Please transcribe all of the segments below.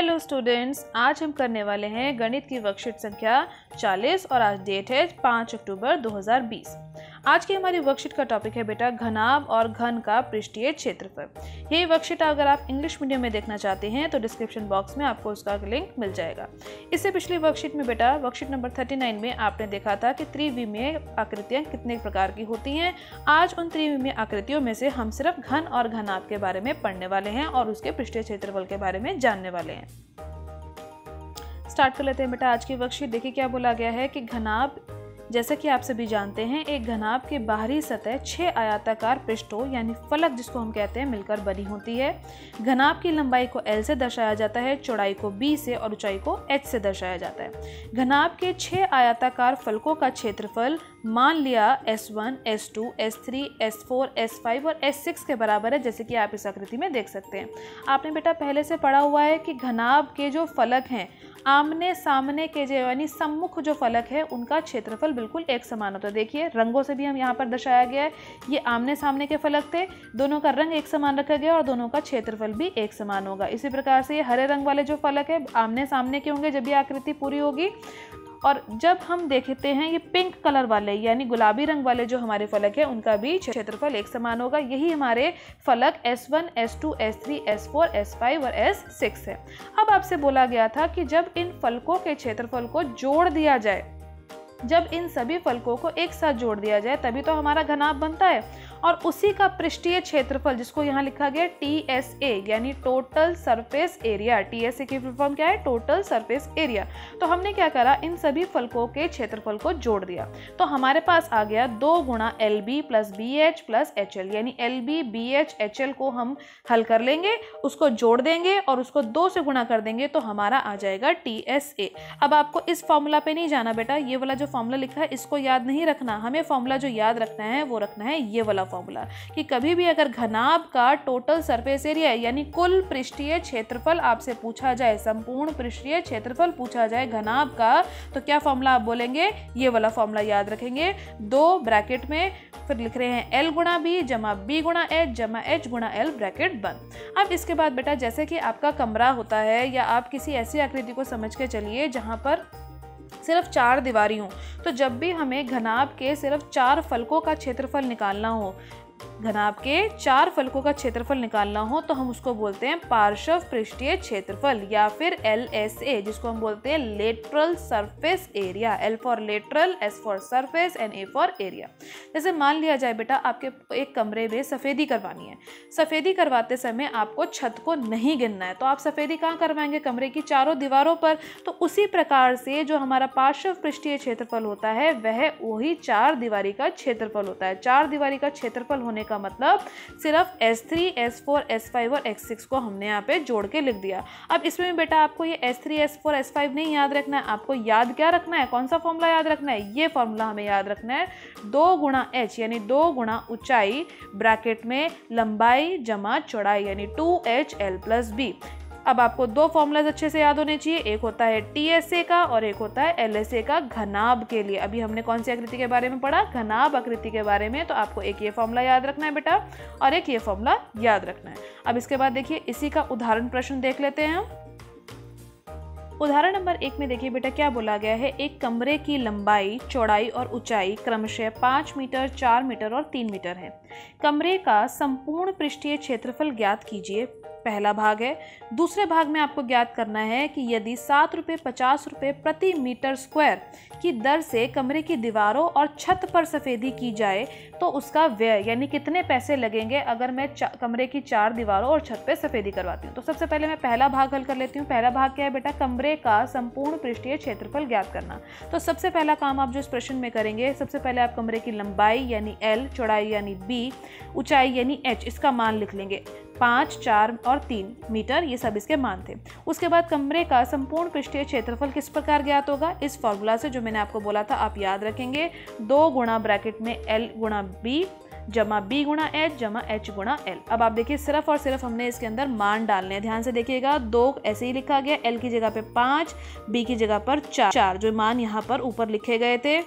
Hello students, आज हम करने वाले हैं गणित की वर्कशीट संख्या 40 और आज डेट है 5 अक्टूबर 2020। आज की हमारी वर्कशीट का टॉपिक है बेटा घनाभ और घन का पृष्ठीय क्षेत्रफल। ये वर्कशीट अगर आप इंग्लिश मीडियम में देखना चाहते हैं तो डिस्क्रिप्शन बॉक्स में आपको उसका लिंक मिल जाएगा। इससे पिछली वर्कशीट में बेटा वर्कशीट नंबर 39 में आपने देखा था कि त्रिविमीय आकृतियाँ कितने प्रकार की होती हैं। आज उन त्रिविमीय आकृतियों में से हम सिर्फ घन और घनाभ के बारे में पढ़ने वाले हैं और उसके पृष्ठीय क्षेत्रफल के बारे में जानने वाले हैं। स्टार्ट कर लेते हैं बेटा आज की वर्कशीट। देखिए क्या बोला गया है कि घनाभ, जैसा कि आप सभी जानते हैं, एक घनाभ के बाहरी सतह 6 आयताकार पृष्ठों यानी फलक जिसको हम कहते हैं मिलकर बनी होती है। घनाभ की लंबाई को L से दर्शाया जाता है, चौड़ाई को B से और ऊंचाई को H से दर्शाया जाता है। घनाभ के 6 आयताकार फलकों का क्षेत्रफल मान लिया S1, S2, S3, S4, S5 और S6 के बराबर है, जैसे कि आप इस आकृति में देख सकते हैं। आपने बेटा पहले से पढ़ा हुआ है कि घनाभ के जो फलक हैं आमने सामने के जो यानी सम्मुख जो फलक है उनका क्षेत्रफल बिल्कुल एक समान होता है। देखिए रंगों से भी हम यहाँ पर दर्शाया गया है। ये आमने सामने के फलक थे, दोनों का रंग एक समान रखा गया और दोनों का क्षेत्रफल भी एक समान होगा। इसी प्रकार से ये हरे रंग वाले जो फलक है आमने सामने के होंगे जब ये आकृति पूरी होगी, और जब हम देखते हैं ये पिंक कलर वाले यानी गुलाबी रंग वाले जो हमारे फलक है उनका भी क्षेत्रफल एक समान होगा। यही हमारे फलक S1, S2, S3, S4, S5 और S6 है। अब आपसे बोला गया था कि जब इन फलकों के क्षेत्रफल को जोड़ दिया जाए, जब इन सभी फलकों को एक साथ जोड़ दिया जाए तभी तो हमारा घनाभ बनता है, और उसी का पृष्ठीय क्षेत्रफल जिसको यहाँ लिखा गया TSA यानी टोटल सरफेस एरिया। TSA की फुल फॉर्म क्या है? Total surface area. तो हमने क्या करा, इन सभी फलकों के क्षेत्रफल को जोड़ दिया तो हमारे पास आ गया 2 गुणा LB plus BH plus HL, यानी LB BH HL को हम हल कर लेंगे, उसको जोड़ देंगे और उसको 2 से गुणा कर देंगे तो हमारा आ जाएगा TSA। अब आपको इस फॉर्मूला पे नहीं जाना बेटा, ये वाला जो फॉर्मूला लिखा है इसको याद नहीं रखना। हमें फॉर्मूला जो याद रखना है वो रखना है ये वाला फॉर्मूला, कि कभी भी अगर घनाभ का टोटल सरफेस एरिया यानी कुल पृष्ठीय क्षेत्रफल आपसे पूछा जाए, संपूर्ण पृष्ठीय क्षेत्रफल पूछा जाए घनाभ का, तो क्या फॉर्मूला आप बोलेंगे? ये वाला फॉर्मूला याद रखेंगे। 2 ब्रैकेट में फिर लिख रहे हैं L गुणा B जमा B गुणा H जमा H गुणा L ब्रैकेट बंद। अब इसके बाद बेटा जैसे कि आपका कमरा होता है या आप किसी ऐसी आकृति को समझ के चलिए जहां पर सिर्फ 4 दीवारी हो, तो जब भी हमें घनाभ के सिर्फ 4 फलकों का क्षेत्रफल निकालना हो, घनाभ के 4 फलकों का क्षेत्रफल निकालना हो तो हम उसको बोलते हैं पार्श्व पृष्ठीय क्षेत्रफल या फिर LSA, जिसको हम बोलते हैं lateral surface area. L for lateral, S for surface and A for area. जैसे मान लिया जाए बेटा आपके एक कमरे में सफ़ेदी करवानी है, सफ़ेदी करवाते समय आपको छत को नहीं गिनना है, तो आप सफ़ेदी कहाँ करवाएंगे? कमरे की चारों दीवारों पर। तो उसी प्रकार से जो हमारा पार्श्व पृष्ठीय क्षेत्रफल होता है वह वही 4 दीवारी का क्षेत्रफल होता है। 4 दीवारी का क्षेत्रफल होने का मतलब सिर्फ S3, S4, S5 और S6 को हमने यहाँ पे जोड़ के लिख दिया। अब इसमें भी बेटा आपको ये S3, S4, S5 नहीं याद रखना है, आपको याद क्या रखना है? कौन सा फॉर्मूला याद रखना है? ये फॉर्मूला हमें याद रखना है, 2 गुणा H यानी 2 गुणा ऊंचाई ब्रैकेट में लंबाई जमा चौड़ाई यानी 2HL प्लस B। अब आपको 2 फॉर्मूलाज अच्छे से याद होने चाहिए, एक होता है TSA का और एक होता है LSA का घनाभ के लिए। अभी हमने कौन सी आकृति के बारे में पढ़ा? घनाभ आकृति के बारे में। तो आपको एक ये फॉर्मूला याद रखना है बेटा और एक ये फॉर्मूला याद रखना है। अब इसके बाद देखिए इसी का उदाहरण प्रश्न देख लेते हैं हम। उदाहरण नंबर 1 में देखिए बेटा क्या बोला गया है, एक कमरे की लंबाई, चौड़ाई और ऊंचाई क्रमशः 5 मीटर, 4 मीटर और 3 मीटर है। कमरे का संपूर्ण पृष्ठीय क्षेत्रफल ज्ञात कीजिए। पहला भाग है। दूसरे भाग में आपको ज्ञात करना है कि यदि 7 रुपये 50 रुपये प्रति मीटर स्क्वायर की दर से कमरे की दीवारों और छत पर सफ़ेदी की जाए तो उसका व्यय यानी कितने पैसे लगेंगे अगर मैं कमरे की 4 दीवारों और छत पे सफ़ेदी करवाती हूँ। तो सबसे पहले मैं पहला भाग हल कर लेती हूँ। पहला भाग क्या है बेटा? कमरे का संपूर्ण पृष्ठीय क्षेत्रफल ज्ञात करना। तो सबसे पहला काम आप जो इस प्रश्न में करेंगे, सबसे पहले आप कमरे की लंबाई यानी L, चौड़ाई यानी B, ऊंचाई यानी H, इसका मान लिख लेंगे। 5, 4 और 3 मीटर ये सब इसके मान थे। उसके बाद कमरे का संपूर्ण पृष्ठीय क्षेत्रफल किस प्रकार ज्ञात होगा? इस फॉर्मूला से जो मैंने आपको बोला था आप याद रखेंगे। 2 गुणा ब्रैकेट में L गुणा B जमा B गुणा H जमा H गुणा L। अब आप देखिए सिर्फ और सिर्फ हमने इसके अंदर मान डालने हैं। ध्यान से देखिएगा, 2 ऐसे ही लिखा गया, L की जगह पे 5, B की जगह पर 4 जो मान यहाँ पर ऊपर लिखे गए थे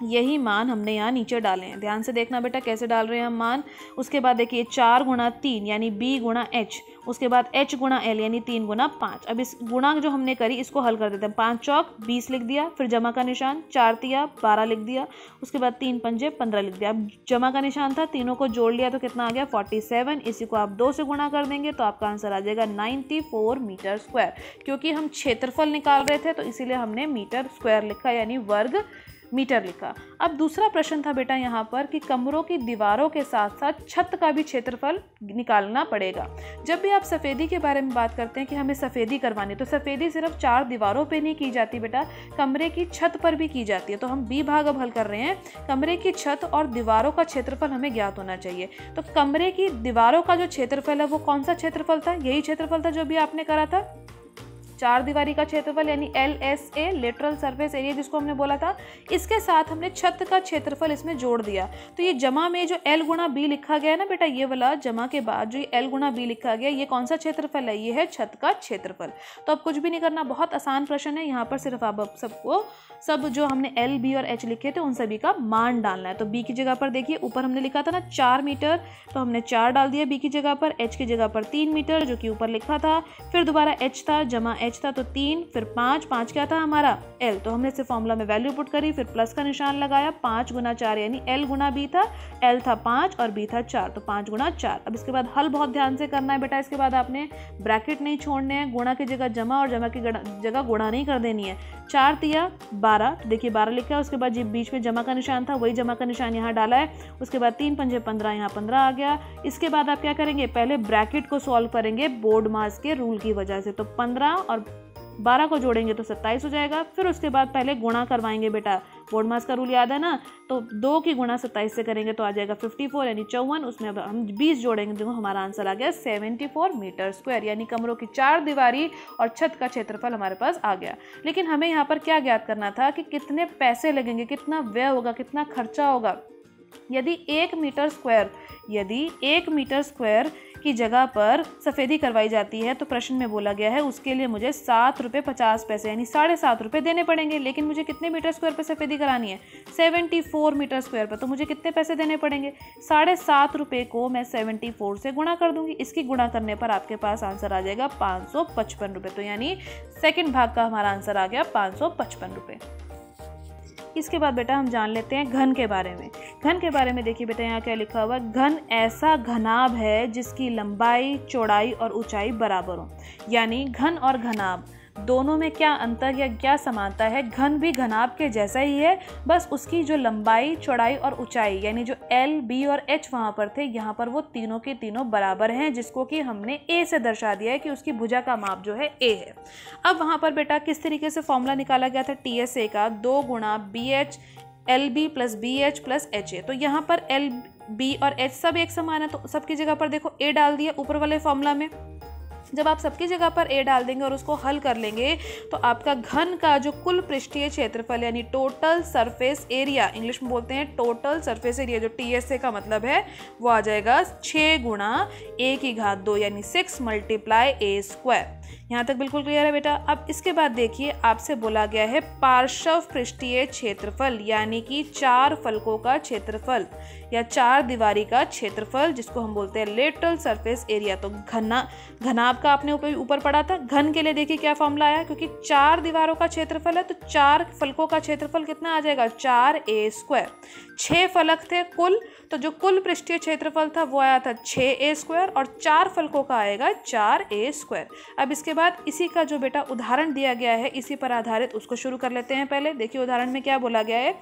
यही मान हमने यहाँ नीचे डाले हैं। ध्यान से देखना बेटा कैसे डाल रहे हैं हम मान। उसके बाद देखिए 4 गुणा 3 यानी b गुणा h, उसके बाद h गुणा l यानी 3 गुणा 5। अब इस गुणा जो हमने करी इसको हल कर देते हैं। 5 चौक 20 लिख दिया, फिर जमा का निशान, 4 तिया 12 लिख दिया, उसके बाद 3 पंजे 15 लिख दिया। अब जमा का निशान था, तीनों को जोड़ लिया तो कितना आ गया 47। इसी को आप 2 से गुणा कर देंगे तो आपका आंसर आ जाएगा 94 मीटर स्क्वायर। क्योंकि हम क्षेत्रफल निकाल रहे थे तो इसीलिए हमने मीटर स्क्वायर लिखा यानी वर्ग मीटर लिखा। अब दूसरा प्रश्न था बेटा यहाँ पर कि कमरों की दीवारों के साथ साथ छत का भी क्षेत्रफल निकालना पड़ेगा। जब भी आप सफ़ेदी के बारे में बात करते हैं कि हमें सफ़ेदी करवानी, तो सफ़ेदी सिर्फ 4 दीवारों पे नहीं की जाती बेटा, कमरे की छत पर भी की जाती है। तो हम बी भाग अब हल कर रहे हैं। कमरे की छत और दीवारों का क्षेत्रफल हमें ज्ञात होना चाहिए। तो कमरे की दीवारों का जो क्षेत्रफल है वो कौन सा क्षेत्रफल था? यही क्षेत्रफल था जो भी आपने करा था, 4 दीवारी का क्षेत्रफल यानी LSA लेटरल सरफेस एरिया जिसको हमने बोला था। इसके साथ हमने छत का क्षेत्रफल इसमें जोड़ दिया। तो ये जमा में जो L गुणा B लिखा गया है ना बेटा, ये वाला जमा के बाद जो L गुणा B लिखा गया, ये कौन सा क्षेत्रफल है? ये है छत का क्षेत्रफल। तो अब कुछ भी नहीं करना, बहुत आसान प्रश्न है। यहाँ पर सिर्फ आप सबको सब जो हमने L, B और H लिखे थे उन सभी का मान डालना है। तो B की जगह पर देखिए ऊपर हमने लिखा था ना 4 मीटर, तो हमने 4 डाल दिया B की जगह पर। H की जगह पर 3 मीटर जो कि ऊपर लिखा था, फिर दोबारा H था, जमा H था तो 3, फिर 5 क्या था हमारा L, तो हमने इसे फॉर्मूला में वैल्यू पुट करी, फिर प्लस का निशान लगाया। 5 गुना 4 यानी L गुना B था, L था 5 और B था 4, तो 5 गुना 4। अब इसके बाद हल बहुत ध्यान से करना है बेटा। इसके बाद आपने ब्रैकेट नहीं छोड़ने हैं, गुणा की जगह जमा और जमा की जगह गुणा नहीं कर देनी है। 4 तिया 12, देखिए 12 लिखा है। उसके बाद जी बीच में जमा का निशान था, वही जमा का निशान यहाँ डाला है। उसके बाद 3 पंजे 15, यहाँ 15 आ गया। इसके बाद आप क्या करेंगे, पहले ब्रैकेट को सॉल्व करेंगे बोर्ड मास के रूल की वजह से। तो 15 और 12 को जोड़ेंगे तो 27 हो जाएगा। फिर उसके बाद पहले गुणा करवाएंगे बेटा, बोर्ड मास का रूल याद है ना, तो 2 की गुणा 27 से करेंगे तो आ जाएगा 54 यानी 54। उसमें अब हम 20 जोड़ेंगे तो हमारा आंसर आ गया 74 मीटर स्क्वायर, यानी कमरों की 4 दीवारी और छत का क्षेत्रफल हमारे पास आ गया। लेकिन हमें यहाँ पर क्या ज्ञात करना था कि कितने पैसे लगेंगे, कितना व्यय होगा, कितना खर्चा होगा। यदि 1 मीटर स्क्वायर की जगह पर सफ़ेदी करवाई जाती है तो प्रश्न में बोला गया है उसके लिए मुझे 7 रुपये 50 पैसे यानी 7.5 रुपये देने पड़ेंगे। लेकिन मुझे कितने मीटर स्क्वायर पर सफ़ेदी करानी है? 74 मीटर स्क्वायर पर। तो मुझे कितने पैसे देने पड़ेंगे? 7.5 रुपये को मैं 74 से गुणा कर दूंगी। इसकी गुणा करने पर आपके पास आंसर आ जाएगा 555 रुपये। तो यानी सेकेंड भाग का हमारा आंसर आ गया 555 रुपये। इसके बाद बेटा हम जान लेते हैं घन के बारे में। घन के बारे में देखिए बेटा यहाँ क्या लिखा हुआ है, घन ऐसा घनाभ है जिसकी लंबाई, चौड़ाई और ऊंचाई बराबर हो। यानी घन और घनाभ दोनों में क्या अंतर या क्या समानता है? घन भी घनाभ के जैसा ही है, बस उसकी जो लंबाई, चौड़ाई और ऊंचाई यानी जो L, B और H वहाँ पर थे, यहाँ पर वो तीनों के तीनों बराबर हैं, जिसको कि हमने A से दर्शा दिया है कि उसकी भुजा का माप जो है A है। अब वहाँ पर बेटा किस तरीके से फॉर्मूला निकाला गया था TSA का? 2 गुणा BH LB plus BH plus HA। तो यहाँ पर L, B और H सब एक समान है, तो सबकी जगह पर देखो A डाल दिया ऊपर वाले फॉर्मूला में। जब आप सबकी जगह पर A डाल देंगे और उसको हल कर लेंगे तो आपका घन का जो कुल पृष्ठीय क्षेत्रफल यानी टोटल सरफेस एरिया, इंग्लिश में बोलते हैं टोटल सरफेस एरिया, जो TSA का मतलब है वो आ जाएगा 6 गुणा A की घात 2 यानी 6 मल्टीप्लाई A स्क्वायर। यहाँ तक बिल्कुल क्लियर है बेटा। अब इसके बाद देखिए आपसे बोला गया है पार्श्व पृष्ठीय क्षेत्रफल यानी कि 4 फलकों का क्षेत्रफल या 4 दीवारी का क्षेत्रफल, जिसको हम बोलते हैं लेटरल सरफेस एरिया। तो घनाभ का आपने ऊपर पढ़ा था। घन के लिए देखिए क्या फॉर्मूला आया, क्योंकि 4 दीवारों का क्षेत्रफल है तो 4 फलकों का क्षेत्रफल कितना आ जाएगा? 4A square. 6 फलक थे कुल, तो जो कुल पृष्ठीय क्षेत्रफल था वो आया था 6A स्क्वायर और 4 फलकों का आएगा 4A स्क्वायर। अब इसके बाद इसी का जो बेटा उदाहरण दिया गया है, इसी पर आधारित उसको शुरू कर लेते हैं। पहले देखिए उदाहरण में क्या बोला गया है।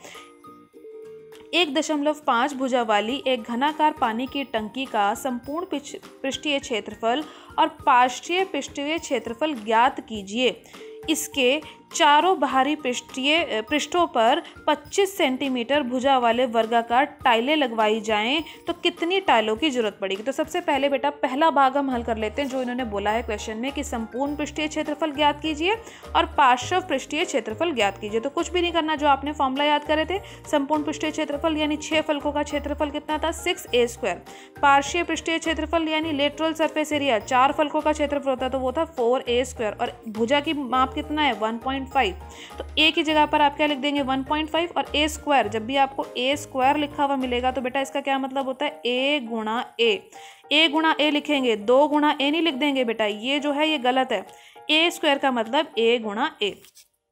1.5 भुजा वाली एक घनाकार पानी की टंकी का संपूर्ण पृष्ठीय क्षेत्रफल और पार्श्वीय पृष्ठीय क्षेत्रफल ज्ञात कीजिए। इसके चारों बाहरी पृष्ठों पर 25 सेंटीमीटर भुजा वाले वर्गाकार टाइलें लगवाई जाएं तो कितनी टाइलों की जरूरत पड़ेगी? तो सबसे पहले बेटा पहला भाग हम हल कर लेते हैं, जो इन्होंने बोला है क्वेश्चन में कि संपूर्ण पृष्ठीय क्षेत्रफल ज्ञात कीजिए और पार्श्व पृष्ठीय क्षेत्रफल ज्ञात कीजिए। तो कुछ भी नहीं करना, जो आपने फॉर्मूला याद करे थे, संपूर्ण पृष्ठीय क्षेत्रफल यानी 6 फलकों का क्षेत्रफल कितना था? 6A square. पार्श्वीय पृष्ठीय क्षेत्रफल यानी लेटरल सरफेस एरिया 4 फलकों का क्षेत्रफल होता है तो वो था 4A स्क्वायर। और भुजा की माप कितना है? 1.5 1.5। तो a की जगह पर आप क्या लिख देंगे 1.5, और a स्क्वायर, जब भी आपको a स्क्वायर लिखा हुआ मिलेगा तो बेटा इसका क्या मतलब होता है a गुणा a लिखेंगे, 2 गुणा a नहीं लिख देंगे बेटा, ये जो है ये गलत है। a स्क्वायर का मतलब a गुणा a,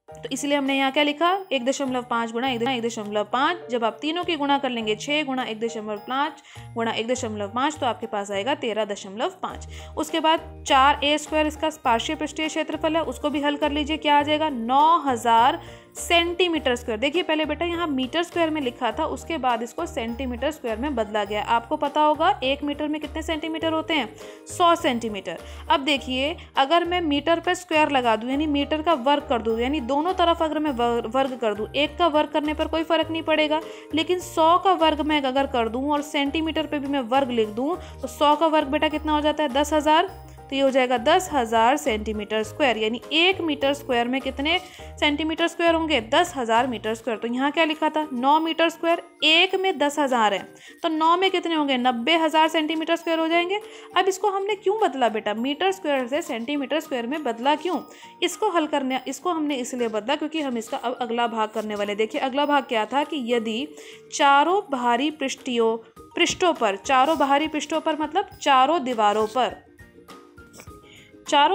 तो इसलिए हमने यहाँ क्या लिखा 1.5 गुणा 1.5। जब आप तीनों की गुणा कर लेंगे 6 गुणा 1.5 गुणा 1.5 तो आपके पास आएगा 13.5। उसके बाद 4a स्क्वायर इसका पार्श्व पृष्ठीय क्षेत्रफल है, उसको भी हल कर लीजिए। क्या आ जाएगा 9000 सेंटीमीटर स्क्वायर। देखिए पहले बेटा यहाँ मीटर स्क्वायर में लिखा था, उसके बाद इसको सेंटीमीटर स्क्वायर में बदला गया। आपको पता होगा 1 मीटर में कितने सेंटीमीटर होते हैं 100 सेंटीमीटर। अब देखिए अगर मैं मीटर पे स्क्वायर लगा दूं यानी मीटर का वर्ग कर दूं, यानी दोनों तरफ अगर मैं वर्ग कर दूं, एक का वर्ग करने पर कोई फर्क नहीं पड़ेगा, लेकिन 100 का वर्ग मैं अगर कर दूं और सेंटीमीटर पे भी मैं वर्ग लिख दूं तो 100 का वर्ग बेटा कितना हो जाता है 10,000। तो ये हो जाएगा 10,000 सेंटीमीटर स्क्वायर, यानी 1 मीटर स्क्वायर में कितने सेंटीमीटर स्क्वायर होंगे 10,000 मीटर स्क्वायर। तो यहाँ क्या लिखा था 9 मीटर स्क्वायर, 1 में 10,000 है तो 9 में कितने होंगे 90,000 सेंटीमीटर स्क्वायर हो जाएंगे। अब इसको हमने क्यों बदला बेटा, मीटर स्क्वायर से सेंटीमीटर स्क्वायर में बदला क्यों, इसको हल करने इसको हमने इसलिए बदला क्योंकि हम इसका अब अगला भाग करने वाले। देखिए अगला भाग क्या था कि यदि चारों बाहरी पृष्ठों पर मतलब चारों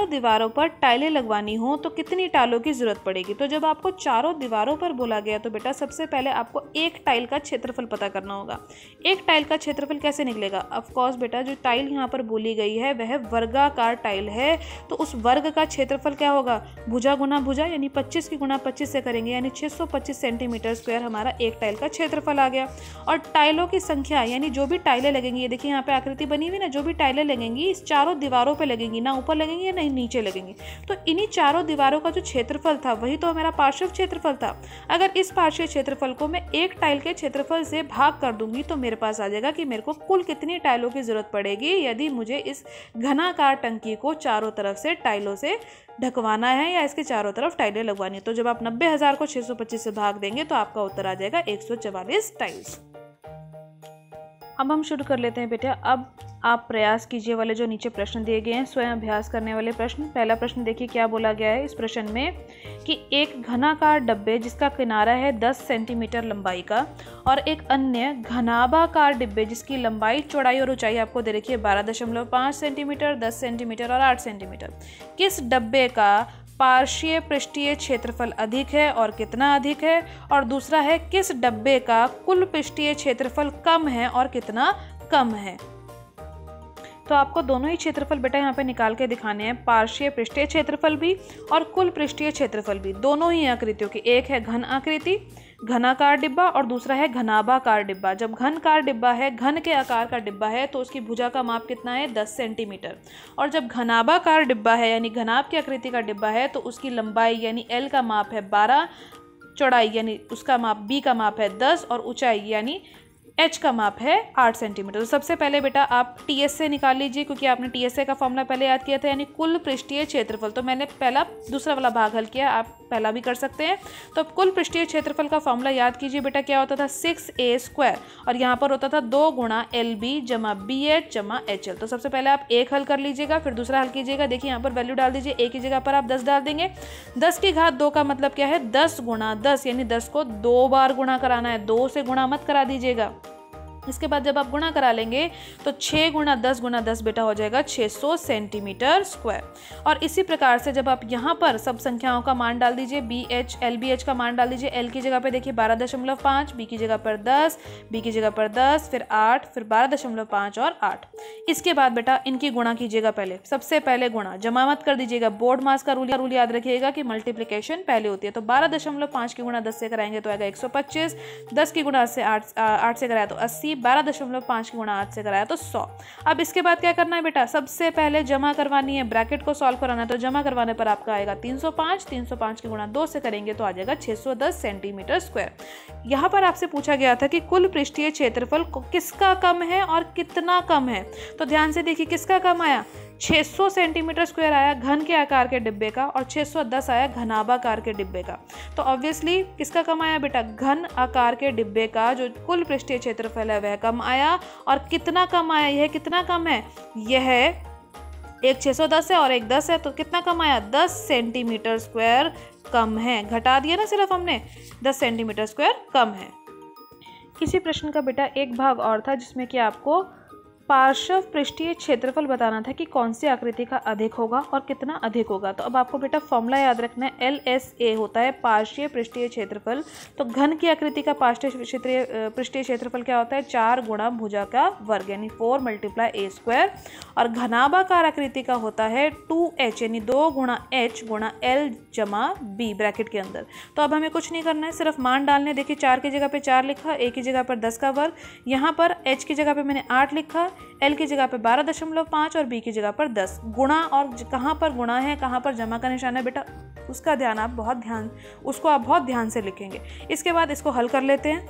दीवारों पर टाइलें लगवानी हो तो कितनी टाइलों की जरूरत पड़ेगी। तो जब आपको चारों दीवारों पर बोला गया तो बेटा सबसे पहले आपको एक टाइल का क्षेत्रफल पता करना होगा। एक टाइल का क्षेत्रफल कैसे निकलेगा, ऑफ कोर्स बेटा जो टाइल यहाँ पर बोली गई है वह वर्गाकार टाइल है, तो उस वर्ग का क्षेत्रफल क्या होगा भुजा गुना भुजा, यानी 25 की गुना 25 से करेंगे, यानी 625 सेंटीमीटर स्क्वायर हमारा एक टाइल का क्षेत्रफल आ गया। और टाइलों की संख्या यानी जो भी टाइलें लगेंगी, ये देखिए यहाँ पे आकृति बनी हुई ना, जो भी टाइलें लगेंगी इस चारों दीवारों पर लगेंगी, ना ऊपर लगेंगी या नहीं नीचे लगेंगे। तो इन्हीं चारों दीवारों का जो क्षेत्रफल था वही तो हमारा पार्श्व क्षेत्रफल था। अगर इस पार्श्व क्षेत्रफल को मैं एक टाइल के क्षेत्रफल से भाग कर दूंगी तो मेरे पास आ जाएगा कि मेरे को कुल कितनी टाइलों की जरूरत पड़ेगी यदि मुझे इस घनाकार टंकी को चारों तरफ से टाइलों से ढकवाना है या इसके चारों तरफ टाइलें लगवानी है। तो जब आप 90,000 को 625 से भाग देंगे तो आपका उत्तर आ जाएगा 144 टाइल्स। अब हम शुरू कर लेते हैं बेटा। अब आप प्रयास कीजिए वाले जो नीचे प्रश्न दिए गए हैं, स्वयं अभ्यास करने वाले प्रश्न। पहला प्रश्न देखिए क्या बोला गया है इस प्रश्न में कि एक घनाकार डिब्बे जिसका किनारा है 10 सेंटीमीटर लंबाई का और एक अन्य घनाभाकार डिब्बे जिसकी लंबाई चौड़ाई और ऊंचाई आपको दे रखी है 12.5 सेंटीमीटर, 10 सेंटीमीटर और 8 सेंटीमीटर, किस डब्बे का पार्श्व पृष्ठीय क्षेत्रफल अधिक है और कितना अधिक है, और दूसरा है किस डब्बे का कुल पृष्ठीय क्षेत्रफल कम है और कितना कम है। तो आपको दोनों ही क्षेत्रफल बेटा यहाँ पे निकाल के दिखाने हैं, पार्श्व पृष्ठीय क्षेत्रफल भी और कुल पृष्ठीय क्षेत्रफल भी, दोनों ही आकृतियों की। एक है घन आकृति घनाकार डिब्बा और दूसरा है घनाभाकार डिब्बा। जब घनकार डिब्बा है, घन के आकार का डिब्बा है, तो उसकी भुजा का माप कितना है 10 सेंटीमीटर, और जब घनाभाकार डिब्बा है यानी घनाभ की आकृति का डिब्बा है तो उसकी लंबाई यानी L का माप है 12, चौड़ाई यानी उसका माप B का माप है 10 और ऊंचाई यानी H का माप है 8 सेंटीमीटर। तो सबसे पहले बेटा आप TS से निकाल लीजिए क्योंकि आपने TS का फॉर्मूला पहले याद किया था, यानी कुल पृष्ठीय क्षेत्रफल। तो मैंने दूसरा वाला भाग हल किया, आप पहला भी कर सकते हैं। तो कुल पृष्ठीय क्षेत्रफल का फॉर्मूला याद कीजिए बेटा, क्या होता था 6a स्क्वायर और यहाँ पर होता था 2 गुणा LB जमा BH जमा HL। तो सबसे पहले आप एक हल कर लीजिएगा, फिर दूसरा हल कीजिएगा। देखिए यहाँ पर वैल्यू डाल दीजिए, a की जगह पर आप 10 डाल देंगे। 10 की घात 2 का मतलब क्या है 10 गुणा 10, यानी 10 को 2 बार गुणा कराना है, 2 से गुणा मत करा दीजिएगा। इसके बाद जब आप गुणा करा लेंगे तो 6 गुणा 10 बेटा हो जाएगा 600 सेंटीमीटर स्क्वायर। और इसी प्रकार से जब आप यहाँ पर सब संख्याओं का मान डाल दीजिए, BH LBH का मान डाल दीजिए। L की जगह पे देखिए 12.5, B की जगह पर 10, B की जगह पर 10, फिर 8, फिर 12.5 और 8। इसके बाद बेटा इनकी गुणा कीजिएगा। पहले सबसे पहले गुणा, जमा मत कर दीजिएगा। बोर्ड मास का रूल याद रखिएगा कि मल्टीप्लिकेशन पहले होती है। तो 12.5 की गुणा 10 से कराएंगे तो आएगा 125, 10 की गुणा 8 से कराया तो 80, 12.5 की गुणा 8 से कराया तो 100। अब इसके बाद क्या करना है बेटा, सबसे पहले जमा करवानी है, ब्रैकेट को सॉल्व कराना है। तो जमा करवाने पर आपका आएगा 305, 305 की गुणा 2 से करेंगे तो आ जाएगा 610 सेंटीमीटर स्क्वायर। यहाँ पर आपसे पूछा गया था कि कुल पृष्ठीय क्षेत्रफल किसका कम है और कितना कम है। तो ध्यान से देखिए किसका कम आया, 600 सेंटीमीटर स्क्वायर आया घन के आकार के डिब्बे का और 610 आया घनाभाकार के डिब्बे का। तो ऑब्वियसली किसका कम आया बेटा, घन आकार के डिब्बे का जो कुल पृष्ठीय क्षेत्रफल है वह कम आया। और कितना कम आया, यह कितना कम है, यह एक 610 है और एक 10 है, तो कितना कम आया 10 सेंटीमीटर स्क्वायर कम है, घटा दिया ना सिर्फ हमने, 10 सेंटीमीटर स्क्वायर कम है। किसी प्रश्न का बेटा एक भाग और था जिसमें कि आपको पार्श्व पृष्ठीय क्षेत्रफल बताना था कि कौन सी आकृति का अधिक होगा और कितना अधिक होगा। तो अब आपको बेटा फॉर्मूला याद रखना है, LSA होता है पार्श्वीय पृष्ठीय क्षेत्रफल। तो घन की आकृति का पृष्ठीय क्षेत्रफल क्या होता है, 4 गुणा भुजा का वर्ग यानी 4 × a²। और घनाभाकार आकृति का होता है 2h यानी 2 गुणा h गुणा l जमा b ब्रैकेट के अंदर। तो अब हमें कुछ नहीं करना है, सिर्फ मान डालने। देखिए 4 की जगह पे 4 लिखा, a की जगह पर 10 का वर्ग, यहाँ पर h की जगह पे मैंने 8 लिखा, L की जगह पे 12.5 और B की जगह पर 10 गुणा। और कहाँ पर गुणा है, कहाँ पर जमा का निशान है बेटा, उसका ध्यान आप बहुत ध्यान से लिखेंगे। इसके बाद इसको हल कर लेते हैं।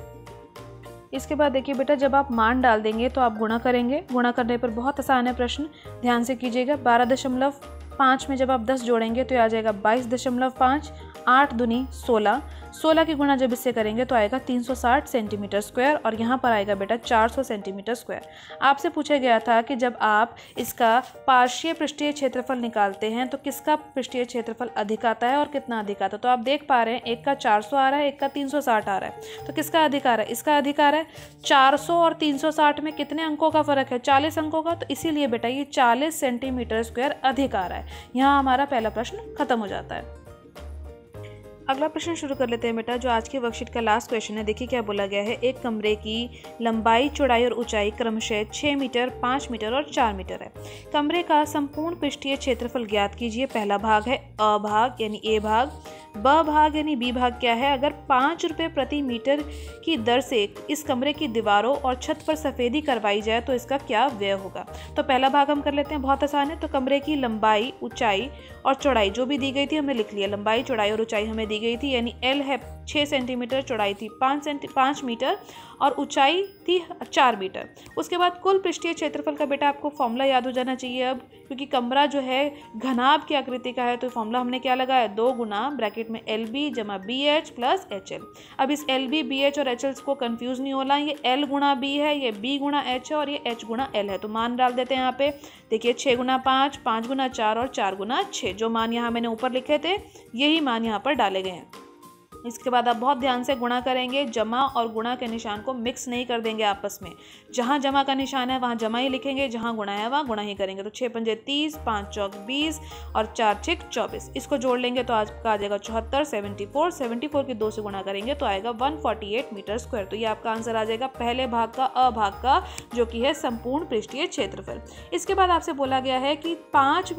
इसके बाद देखिए बेटा जब आप मान डाल देंगे तो आप गुणा करेंगे। गुणा करने पर बहुत आसान है प्रश्न, ध्यान से कीजिएगा। 12.5 में जब आप 10 जोड़ेंगे तो आ जाएगा 22.5, 8 दूनी 16, 16 की गुणा जब इससे करेंगे तो आएगा 360 सेंटीमीटर स्क्वायर और यहाँ पर आएगा बेटा 400 सेंटीमीटर स्क्वायर। आपसे पूछा गया था कि जब आप इसका पार्श्वीय पृष्ठीय क्षेत्रफल निकालते हैं तो किसका पृष्ठीय क्षेत्रफल अधिक आता है और कितना अधिक आता है। तो आप देख पा रहे हैं एक का 400 आ रहा है, एक का 360 आ रहा है। तो किसका अधिक आ रहा है, इसका अधिक आ रहा है। 400 और 360 में कितने अंकों का फर्क है, 40 अंकों का। तो इसीलिए बेटा ये 40 सेंटीमीटर स्क्वायर अधिक आ रहा है। यहाँ हमारा पहला प्रश्न खत्म हो जाता है। अगला प्रश्न शुरू कर लेते हैं बेटा, जो आज के वर्कशीट का लास्ट क्वेश्चन है। देखिए क्या बोला गया है, एक कमरे की लंबाई, चौड़ाई और ऊंचाई क्रमशः 6 मीटर, 5 मीटर और 4 मीटर है। कमरे का संपूर्ण पृष्ठीय क्षेत्रफल ज्ञात कीजिए। पहला भाग है अ भाग यानी ए भाग, ब भाग यानी बी भाग क्या है। अगर 5 रुपये प्रति मीटर की दर से इस कमरे की दीवारों और छत पर सफ़ेदी करवाई जाए तो इसका क्या व्यय होगा। तो पहला भाग हम कर लेते हैं, बहुत आसान है। तो कमरे की लंबाई, ऊंचाई और चौड़ाई जो भी दी गई थी हमने लिख लिया। लंबाई, चौड़ाई और ऊंचाई हमें दी गई थी, यानी L है 6 सेंटीमीटर, चौड़ाई थी 5 मीटर और ऊंचाई थी 4 मीटर। उसके बाद कुल पृष्ठीय क्षेत्रफल का बेटा आपको फॉर्मूला याद हो जाना चाहिए अब, क्योंकि कमरा जो है घनाभ की आकृति का है। तो फॉर्मूला हमने क्या लगाया, 2 गुना ब्रैकेट में LB जमा BH प्लस HL। अब इस LB, BH और HL को कंफ्यूज नहीं होना, ये L गुणा B है, ये B गुणा H है और ये H गुणा L है। तो मान डाल देते हैं यहाँ पे। देखिए 6 गुना 5, 5 गुना 4 और 4 गुना 6। जो मान यहाँ मैंने ऊपर लिखे थे यही मान यहाँ पर डाले गए हैं। इसके बाद आप बहुत ध्यान से गुणा करेंगे, जमा और गुणा के निशान को मिक्स नहीं कर देंगे आपस में। जहाँ जमा का निशान है वहाँ जमा ही लिखेंगे, जहाँ गुणा है वहाँ गुणा ही करेंगे। तो 6 पंजे 30, 5 चौक 20 और 4 छिक 24। इसको जोड़ लेंगे तो आपका आ जाएगा 74, 74, 74 की 2 से गुणा करेंगे तो आएगा 148 मीटर स्क्वायर। तो ये आपका आंसर आ जाएगा पहले भाग का अ भाग का, जो कि है संपूर्ण पृष्ठीय क्षेत्रफल। इसके बाद आपसे बोला गया है कि 5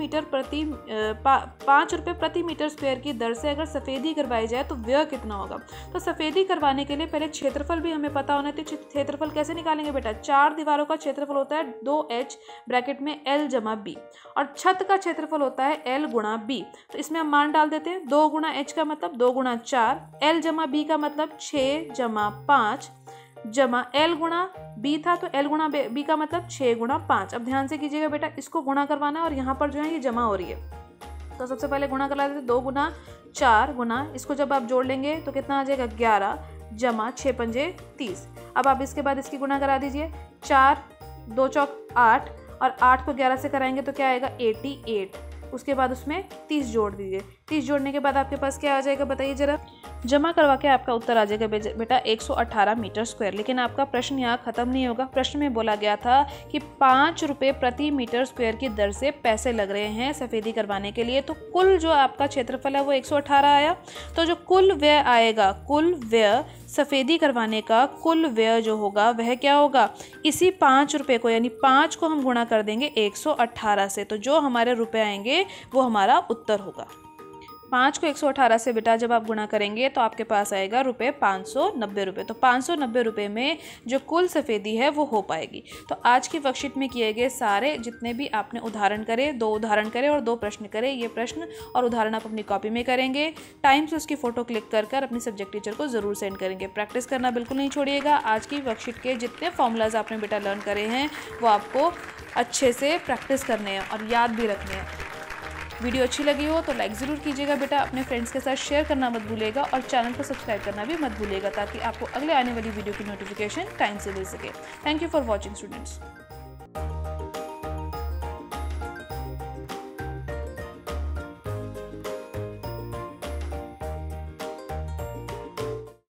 रुपये प्रति मीटर स्क्वायर की दर से अगर सफ़ेदी करवाई जाए तो व्यय कितना होगा। तो सफेदी करवाने के लिए पहले क्षेत्रफल भी हमें पता होना चाहिए। क्षेत्रफल कैसे निकालेंगे बेटा, 4 दीवारों का क्षेत्रफल होता है 2h ब्रैकेट में L जमा B और छत का क्षेत्रफल होता है L गुणा B। तो इसमें हम मान डाल देते हैं। 2 गुणा h का मतलब 2 गुणा 4, L जमा B का मतलब 6 जमा 5 जमा L गुणा B था तो L गुणा B का मतलब 6 गुणा 5। अब ध्यान से कीजिएगा बेटा, इसको गुणा करवाना है और यहाँ पर जो है ये जमा हो रही है। तो सबसे पहले गुणा कर लेते हैं, 2 गुना 4 गुना, इसको जब आप जोड़ लेंगे तो कितना आ जाएगा 11 जमा 6 पंजे 30। अब आप इसके बाद इसकी गुणा करा दीजिए, 4 2 चौक 8 और 8 को 11 से कराएंगे तो क्या आएगा 88। उसके बाद उसमें 30 जोड़ दीजिए। 30 जोड़ने के बाद आपके पास क्या आ जाएगा बताइए जरा। जमा करवा के आपका उत्तर आ जाएगा बेटा 118 मीटर स्क्वायर। लेकिन आपका प्रश्न यहाँ खत्म नहीं होगा। प्रश्न में बोला गया था कि 5 रुपये प्रति मीटर स्क्वायर की दर से पैसे लग रहे हैं सफ़ेदी करवाने के लिए। तो कुल जो आपका क्षेत्रफल है वो 118 आया। तो जो कुल व्यय आएगा, कुल व्यय सफ़ेदी करवाने का कुल व्यय जो होगा वह क्या होगा, इसी 5 रुपये को यानी 5 को हम गुणा कर देंगे 118 से। तो जो हमारे रुपए आएंगे वो हमारा उत्तर होगा। 5 को 118 से बेटा जब आप गुणा करेंगे तो आपके पास आएगा रुपये 590 रुपये। तो 590 रुपये में जो कुल सफ़ेदी है वो हो पाएगी। तो आज की वर्कशीट में किए गए सारे जितने भी आपने उदाहरण करे, 2 उदाहरण करे और 2 प्रश्न करे, ये प्रश्न और उदाहरण आप अपनी कॉपी में करेंगे। टाइम से उसकी फ़ोटो क्लिक कर अपने सब्जेक्ट टीचर को ज़रूर सेंड करेंगे। प्रैक्टिस करना बिल्कुल नहीं छोड़िएगा। आज की वर्कशीट के जितने फॉर्मूलाज आपने बेटा लर्न करे हैं वो आपको अच्छे से प्रैक्टिस करने हैं और याद भी रखने हैं। वीडियो अच्छी लगी हो तो लाइक ज़रूर कीजिएगा बेटा, अपने फ्रेंड्स के साथ शेयर करना मत भूलिएगा और चैनल को सब्सक्राइब करना भी मत भूलिएगा ताकि आपको अगले आने वाली वीडियो की नोटिफिकेशन टाइम से मिल सके। Thank you for watching students.